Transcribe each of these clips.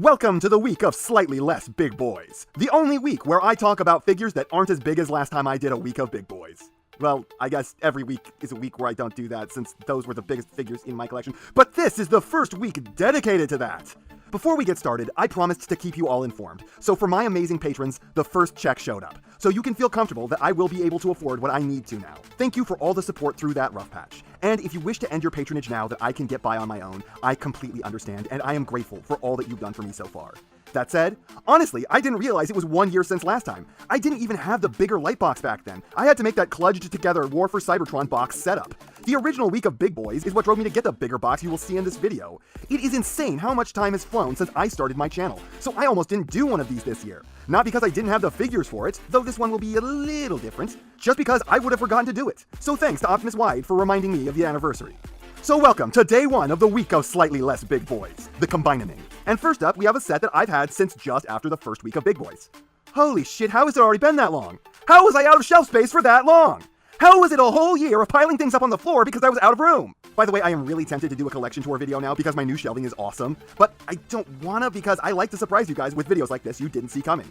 Welcome to the week of slightly less big boys. The only week where I talk about figures that aren't as big as last time I did a week of big boys. Well, I guess every week is a week where I don't do that since those were the biggest figures in my collection, but this is the first week dedicated to that. Before we get started, I promised to keep you all informed, so for my amazing patrons, the first check showed up. So you can feel comfortable that I will be able to afford what I need to now. Thank you for all the support through that rough patch. And if you wish to end your patronage now that I can get by on my own, I completely understand, and I am grateful for all that you've done for me so far. That said, honestly, I didn't realize it was 1 year since last time. I didn't even have the bigger light box back then. I had to make that kludged together War for Cybertron box setup. The original week of Big Boys is what drove me to get the bigger box you will see in this video. It is insane how much time has flown since I started my channel, so I almost didn't do one of these this year. Not because I didn't have the figures for it, though this one will be a little different, just because I would have forgotten to do it. So thanks to Optimus Wide for reminding me of the anniversary. So welcome to day one of the week of slightly less big boys, the Combining. And first up, we have a set that I've had since just after the first week of Big Boys. Holy shit, how has it already been that long? How was I out of shelf space for that long? How was it a whole year of piling things up on the floor because I was out of room? By the way, I am really tempted to do a collection tour video now because my new shelving is awesome, but I don't wanna because I like to surprise you guys with videos like this you didn't see coming.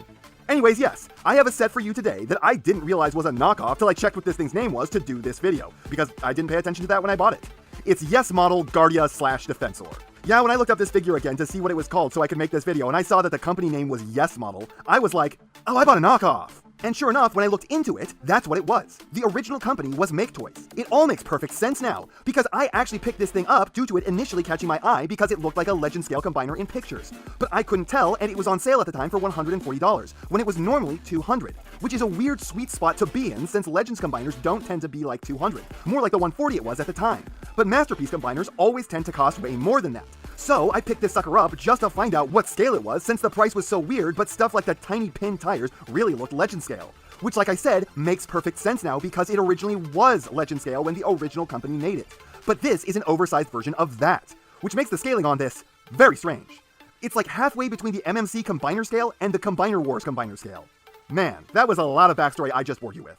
Anyways, yes, I have a set for you today that I didn't realize was a knockoff till I checked what this thing's name was to do this video, because I didn't pay attention to that when I bought it. It's Yes Model Guardia/Defensor. Yeah, when I looked up this figure again to see what it was called so I could make this video and I saw that the company name was Yes Model, I was like, oh, I bought a knockoff. And sure enough, when I looked into it, that's what it was. The original company was Make Toys. It all makes perfect sense now, because I actually picked this thing up due to it initially catching my eye because it looked like a Legend scale combiner in pictures. But I couldn't tell, and it was on sale at the time for $140, when it was normally $200, which is a weird sweet spot to be in since Legends combiners don't tend to be like $200, more like the $140 it was at the time. But Masterpiece combiners always tend to cost way more than that. So I picked this sucker up just to find out what scale it was since the price was so weird, but stuff like the tiny pin tires really looked Legend scale. Which, like I said, makes perfect sense now because it originally was Legend scale when the original company made it. But this is an oversized version of that, which makes the scaling on this very strange. It's like halfway between the MMC Combiner scale and the Combiner Wars Combiner scale. Man, that was a lot of backstory I just bored you with.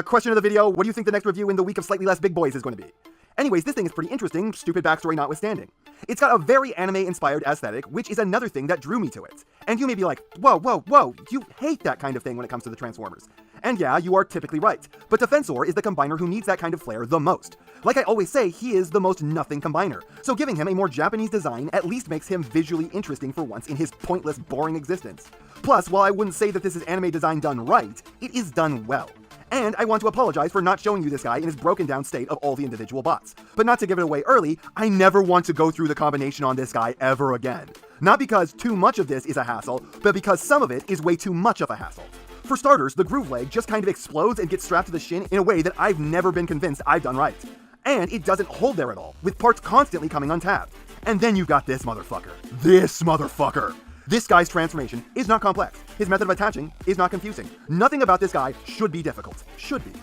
Question of the video, what do you think the next review in the week of slightly less big boys is going to be? Anyways, this thing is pretty interesting, stupid backstory notwithstanding. It's got a very anime-inspired aesthetic, which is another thing that drew me to it. And you may be like, whoa, you hate that kind of thing when it comes to the Transformers. And yeah, you are typically right, but Defensor is the combiner who needs that kind of flair the most. Like I always say, he is the most nothing combiner, so giving him a more Japanese design at least makes him visually interesting for once in his pointless, boring existence. Plus, while I wouldn't say that this is anime design done right, it is done well. And I want to apologize for not showing you this guy in his broken down state of all the individual bots. But not to give it away early, I never want to go through the combination on this guy ever again. Not because too much of this is a hassle, but because some of it is way too much of a hassle. For starters, the groove leg just kind of explodes and gets strapped to the shin in a way that I've never been convinced I've done right. And it doesn't hold there at all, with parts constantly coming untapped. And then you've got this motherfucker. This guy's transformation is not complex. His method of attaching is not confusing. Nothing about this guy should be difficult. Should be.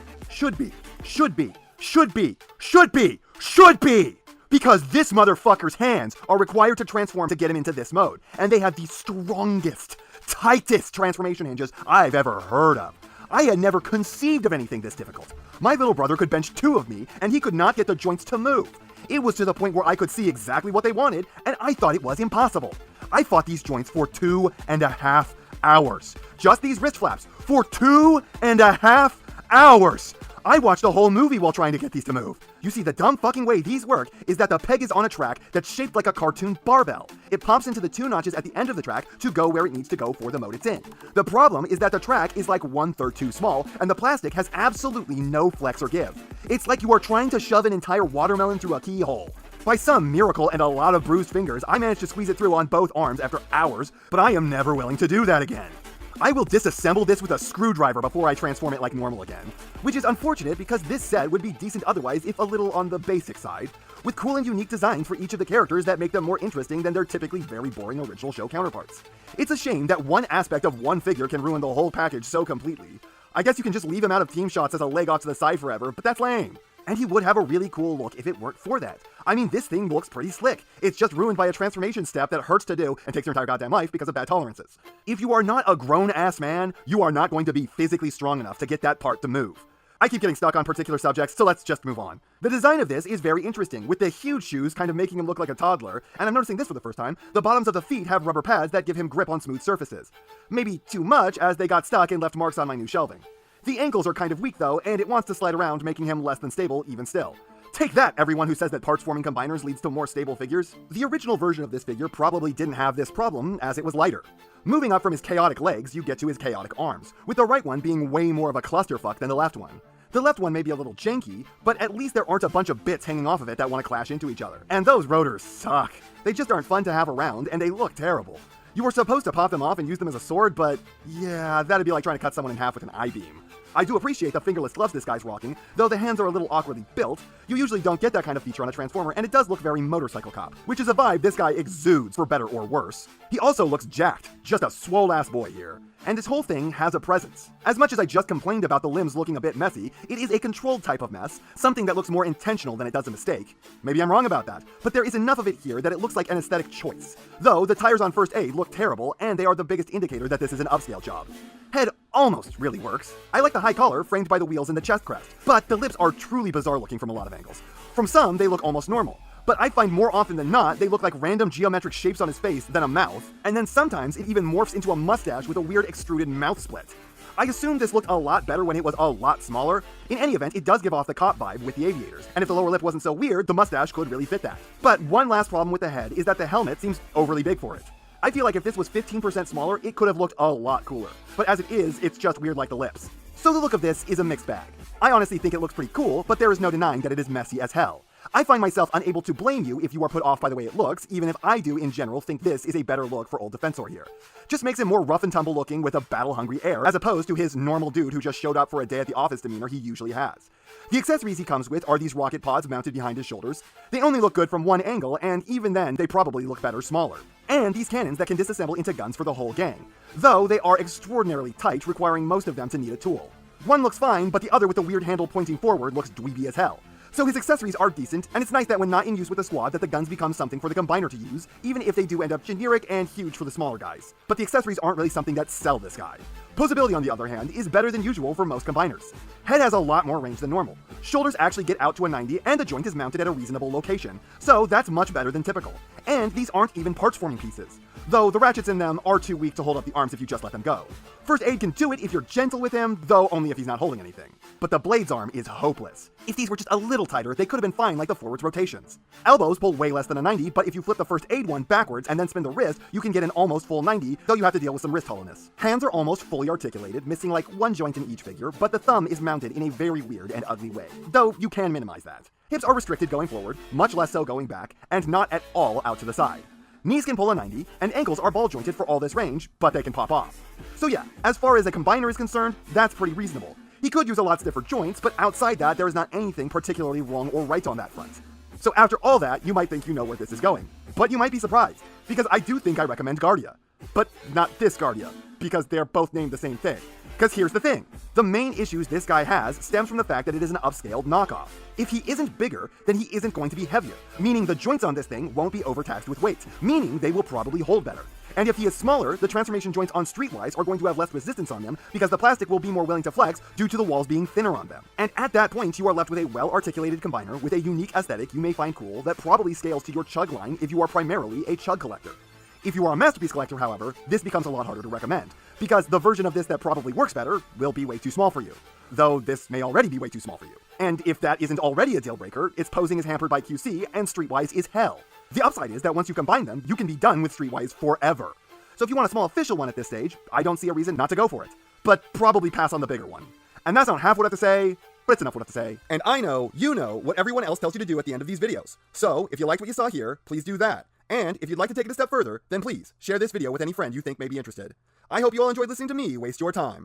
Because this motherfucker's hands are required to transform to get him into this mode. And they have the strongest, tightest transformation hinges I've ever heard of. I had never conceived of anything this difficult. My little brother could bench 2 of me, and he could not get the joints to move. It was to the point where I could see exactly what they wanted, and I thought it was impossible. I fought these joints for 2.5 hours. Just these wrist flaps for 2.5 hours. I watched a whole movie while trying to get these to move. You see, the dumb fucking way these work is that the peg is on a track that's shaped like a cartoon barbell. It pops into the 2 notches at the end of the track to go where it needs to go for the mode it's in. The problem is that the track is like 1/3 too small, and the plastic has absolutely no flex or give. It's like you are trying to shove an entire watermelon through a keyhole. By some miracle and a lot of bruised fingers, I managed to squeeze it through on both arms after hours, but I am never willing to do that again. I will disassemble this with a screwdriver before I transform it like normal again. Which is unfortunate because this set would be decent otherwise if a little on the basic side, with cool and unique designs for each of the characters that make them more interesting than their typically very boring original show counterparts. It's a shame that one aspect of one figure can ruin the whole package so completely. I guess you can just leave him out of team shots as a leg off to the side forever, but that's lame. And he would have a really cool look if it weren't for that. I mean, this thing looks pretty slick. It's just ruined by a transformation step that hurts to do and takes your entire goddamn life because of bad tolerances. If you are not a grown-ass man, you are not going to be physically strong enough to get that part to move. I keep getting stuck on particular subjects, so let's just move on. The design of this is very interesting, with the huge shoes kind of making him look like a toddler, and I'm noticing this for the first time, the bottoms of the feet have rubber pads that give him grip on smooth surfaces. Maybe too much, as they got stuck and left marks on my new shelving. The ankles are kind of weak though, and it wants to slide around, making him less than stable even still. Take that, everyone who says that parts-forming combiners leads to more stable figures. The original version of this figure probably didn't have this problem, as it was lighter. Moving up from his chaotic legs, you get to his chaotic arms, with the right one being way more of a clusterfuck than the left one. The left one may be a little janky, but at least there aren't a bunch of bits hanging off of it that want to clash into each other. And those rotors suck. They just aren't fun to have around, and they look terrible. You were supposed to pop them off and use them as a sword, but yeah, that'd be like trying to cut someone in half with an I-beam. I do appreciate the fingerless gloves this guy's rocking, though the hands are a little awkwardly built. You usually don't get that kind of feature on a Transformer, and it does look very motorcycle cop, which is a vibe this guy exudes, for better or worse. He also looks jacked, just a swole-ass boy here. And this whole thing has a presence. As much as I just complained about the limbs looking a bit messy, it is a controlled type of mess, something that looks more intentional than it does a mistake. Maybe I'm wrong about that, but there is enough of it here that it looks like an aesthetic choice. Though, the tires on First Aid look terrible, and they are the biggest indicator that this is an upscale job. Head almost really works. I like the high collar framed by the wheels and the chest crest, but the lips are truly bizarre looking from a lot of angles. From some, they look almost normal. But I find more often than not, they look like random geometric shapes on his face than a mouth, and then sometimes it even morphs into a mustache with a weird extruded mouth split. I assumed this looked a lot better when it was a lot smaller. In any event, it does give off the cop vibe with the aviators, and if the lower lip wasn't so weird, the mustache could really fit that. But one last problem with the head is that the helmet seems overly big for it. I feel like if this was 15% smaller, it could have looked a lot cooler. But as it is, it's just weird like the lips. So the look of this is a mixed bag. I honestly think it looks pretty cool, but there is no denying that it is messy as hell. I find myself unable to blame you if you are put off by the way it looks, even if I do in general think this is a better look for old Defensor here. Just makes him more rough and tumble looking with a battle-hungry air, as opposed to his normal dude who just showed up for a day at the office demeanor he usually has. The accessories he comes with are these rocket pods mounted behind his shoulders. They only look good from one angle, and even then, they probably look better smaller. And these cannons that can disassemble into guns for the whole gang, though they are extraordinarily tight, requiring most of them to need a tool. One looks fine, but the other with the weird handle pointing forward looks dweeby as hell. So his accessories are decent, and it's nice that when not in use with the squad that the guns become something for the combiner to use, even if they do end up generic and huge for the smaller guys. But the accessories aren't really something that sell this guy. Posability, on the other hand, is better than usual for most combiners. Head has a lot more range than normal. Shoulders actually get out to a 90, and the joint is mounted at a reasonable location, so that's much better than typical. And these aren't even parts-forming pieces, though the ratchets in them are too weak to hold up the arms if you just let them go. First Aid can do it if you're gentle with him, though only if he's not holding anything. But the blade's arm is hopeless. If these were just a little tighter, they could have been fine like the forwards rotations. Elbows pull way less than a 90, but if you flip the First Aid one backwards and then spin the wrist, you can get an almost full 90, though you have to deal with some wrist hollowness. Hands are almost fully articulated, missing like one joint in each figure, but the thumb is mounted in a very weird and ugly way, though you can minimize that. Hips are restricted going forward, much less so going back, and not at all out to the side. Knees can pull a 90, and ankles are ball jointed for all this range, but they can pop off. So yeah, as far as a combiner is concerned, that's pretty reasonable. He could use a lot stiffer joints, but outside that, there is not anything particularly wrong or right on that front. So after all that, you might think you know where this is going. But you might be surprised, because I do think I recommend Guardia. But not this Guardia, because they're both named the same thing. Because here's the thing, the main issues this guy has stems from the fact that it is an upscaled knockoff. If he isn't bigger, then he isn't going to be heavier, meaning the joints on this thing won't be overtaxed with weight, meaning they will probably hold better. And if he is smaller, the transformation joints on Streetwise are going to have less resistance on them because the plastic will be more willing to flex due to the walls being thinner on them. And at that point, you are left with a well-articulated combiner with a unique aesthetic you may find cool that probably scales to your chug line if you are primarily a chug collector. If you are a masterpiece collector, however, this becomes a lot harder to recommend, because the version of this that probably works better will be way too small for you. Though this may already be way too small for you. And if that isn't already a deal breaker, its posing is hampered by QC, and Streetwise is hell. The upside is that once you combine them, you can be done with Streetwise forever. So if you want a small official one at this stage, I don't see a reason not to go for it. But probably pass on the bigger one. And that's not half what I have to say, but it's enough what I have to say. And I know you know what everyone else tells you to do at the end of these videos. So if you liked what you saw here, please do that. And if you'd like to take it a step further, then please share this video with any friend you think may be interested. I hope you all enjoyed listening to me waste your time.